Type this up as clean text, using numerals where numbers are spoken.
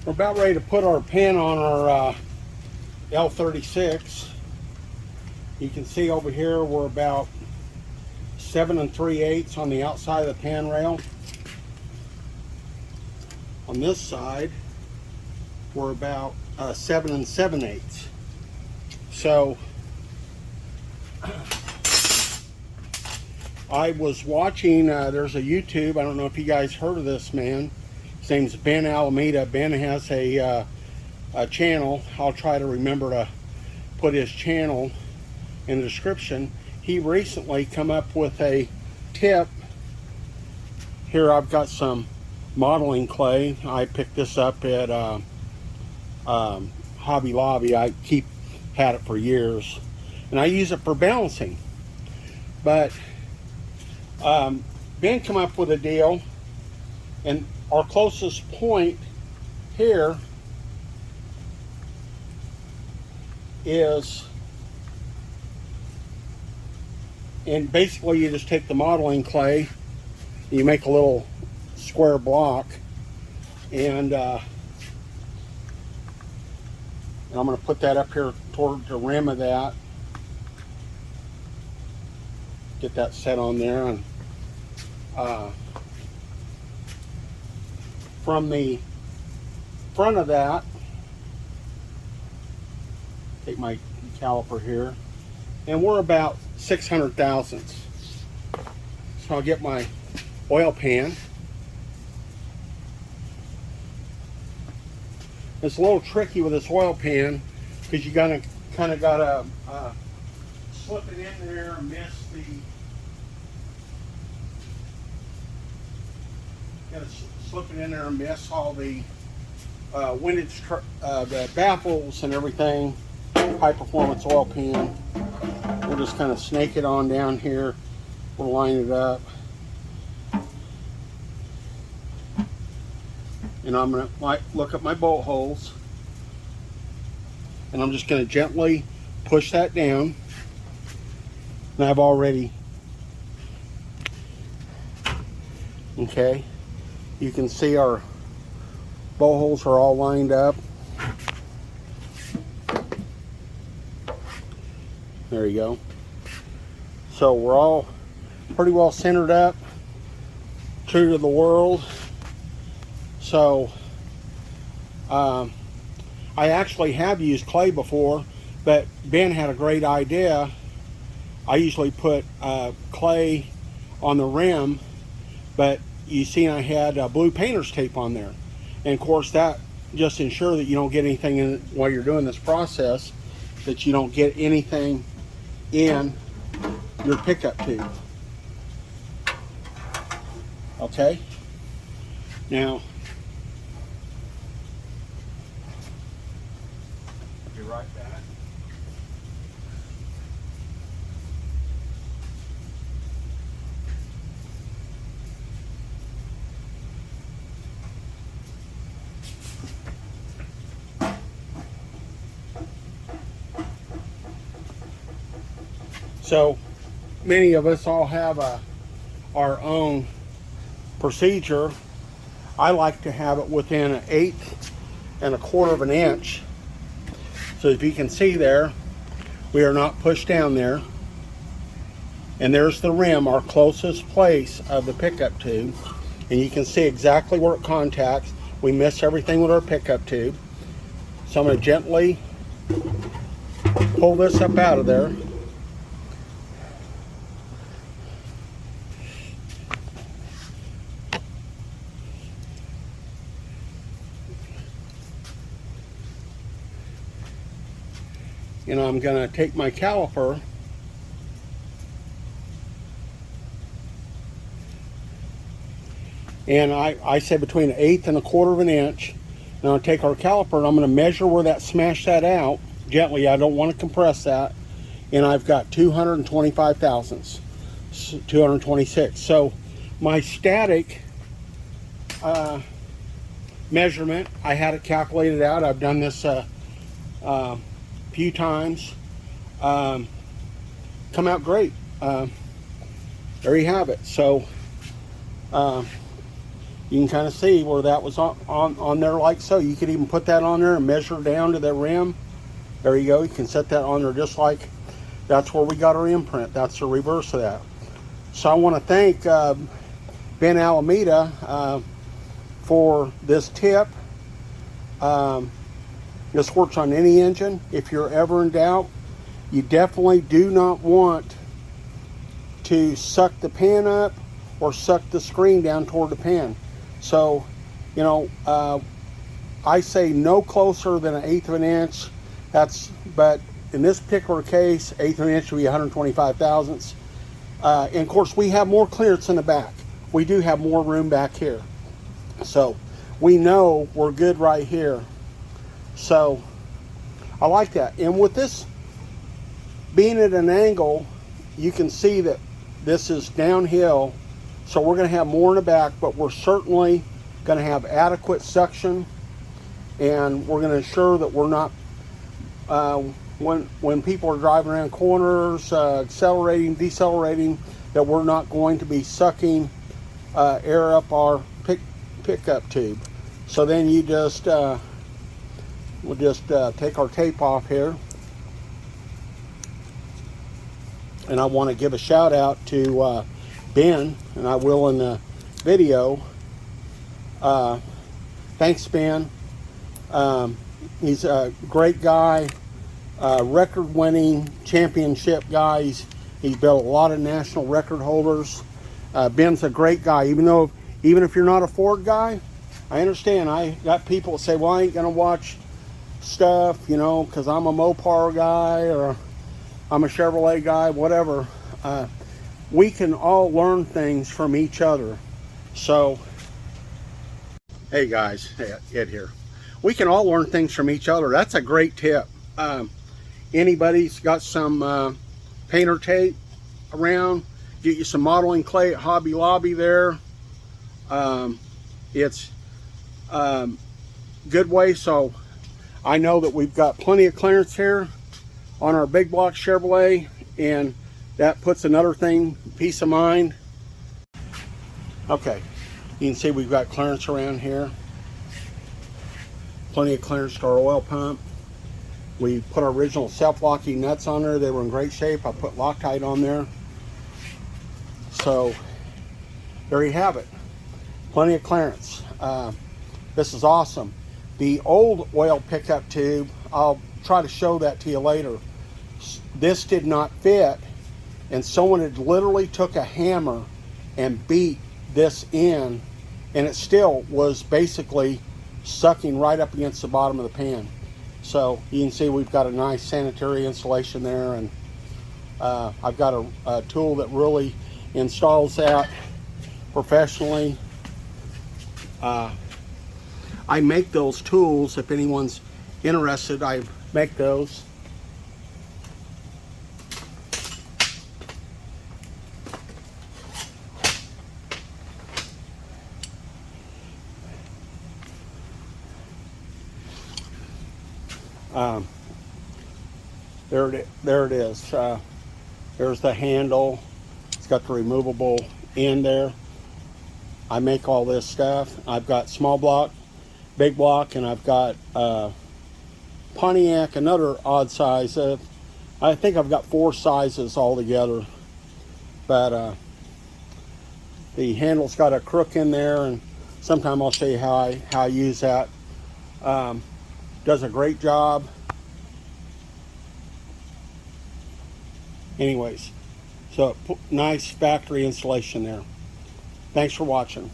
We're about ready to put our pin on our L36. You can see over here we're about 7 3/8 on the outside of the pan rail. On this side, we're about 7 7/8. So I was watching, there's a YouTube, I don't know if you guys heard of this man. His name's Ben Alameda. Ben has a channel. I'll try to remember to put his channel in the description. He recently come up with a tip. Here I've got some modeling clay. I picked this up at Hobby Lobby. I had it for years, and I use it for balancing. But Ben come up with a deal, and our closest point here is, and basically you just take the modeling clay, you make a little square block, and I'm going to put that up here toward the rim of that, get that set on there, and from the front of that, take my caliper here, and we're about 600 thousandths. So I'll get my oil pan. It's a little tricky with this oil pan because you kind of gotta slip it in there and miss the. Gotta slip it in there and miss all the windage, the baffles and everything. High performance oil pan. We'll just kind of snake it on down here. We'll line it up. And I'm going to look at my bolt holes. And I'm just going to gently push that down. And I've already, okay, you can see our bolt holes are all lined up. There you go. So we're all pretty well centered up, true to the world. So I actually have used clay before, but Ben had a great idea. I usually put clay on the rim, but you see I had blue painter's tape on there. And of course that just ensure that you don't get anything in while you're doing this process, that you don't get anything in your pickup tube. Okay, now be right back. So many of us all have our own procedure. I like to have it within 1/8 1/4 of an inch. So if you can see there, we are not pushed down there. And there's the rim, our closest place of the pickup tube. And you can see exactly where it contacts. We miss everything with our pickup tube. So I'm going to gently pull this up out of there. And I'm going to take my caliper and I say between 1/8 1/4 of an inch. Now I'll take our caliper and I'm going to measure where that smash that out gently. I don't want to compress that. And I've got 225 thousandths, 226. So my static measurement, I had it calculated out. I've done this few times. Come out great. There you have it. So You can kind of see where that was on there like so. You could even put that on there and measure down to the rim. There you go. You can set that on there just like that's where we got our imprint. That's the reverse of that. So I want to thank Ben Alameda for this tip. This works on any engine. If you're ever in doubt, you definitely do not want to suck the pan up or suck the screen down toward the pan. So, you know, I say no closer than 1/8 of an inch. But in this particular case, 1/8 of an inch would be 125 thousandths. And of course, we have more clearance in the back. We do have more room back here. So we know we're good right here. So I like that. And with this being at an angle, you can see that this is downhill. So we're going to have more in the back, but we're certainly going to have adequate suction. And we're going to ensure that we're not, when people are driving around corners, accelerating, decelerating, that we're not going to be sucking air up our pickup tube. So then you just, we'll just take our tape off here. And I want to give a shout out to Ben, and I will in the video. Thanks, Ben. He's a great guy, record-winning championship guy. He's built a lot of national record holders. Ben's a great guy, even if you're not a Ford guy. I understand. I got people that say, well, I ain't gonna watch stuff, you know, because I'm a Mopar guy or I'm a Chevrolet guy, whatever. We can all learn things from each other. So, hey guys, Ed here. We can all learn things from each other. That's a great tip. Anybody's got some painter tape around, get you some modeling clay at Hobby Lobby there. It's good way. So I know that we've got plenty of clearance here on our big block Chevrolet, and that puts another thing, peace of mind. Okay, you can see we've got clearance around here. Plenty of clearance to our oil pump. We put our original self-locking nuts on there. They were in great shape. I put Loctite on there. So there you have it. Plenty of clearance. This is awesome. The old oil pickup tube, I'll try to show that to you later. This did not fit, and someone had literally took a hammer and beat this in, and it still was basically sucking right up against the bottom of the pan. So you can see we've got a nice sanitary installation there, and I've got a tool that really installs that professionally. I make those tools. If anyone's interested, I make those. There it is. There's the handle. It's got the removable end there. I make all this stuff. I've got small block, big block, and I've got Pontiac, another odd size. I think I've got 4 sizes altogether. But the handle's got a crook in there, and sometime I'll show you how I use that. Does a great job. Anyways, so nice factory installation there. Thanks for watching.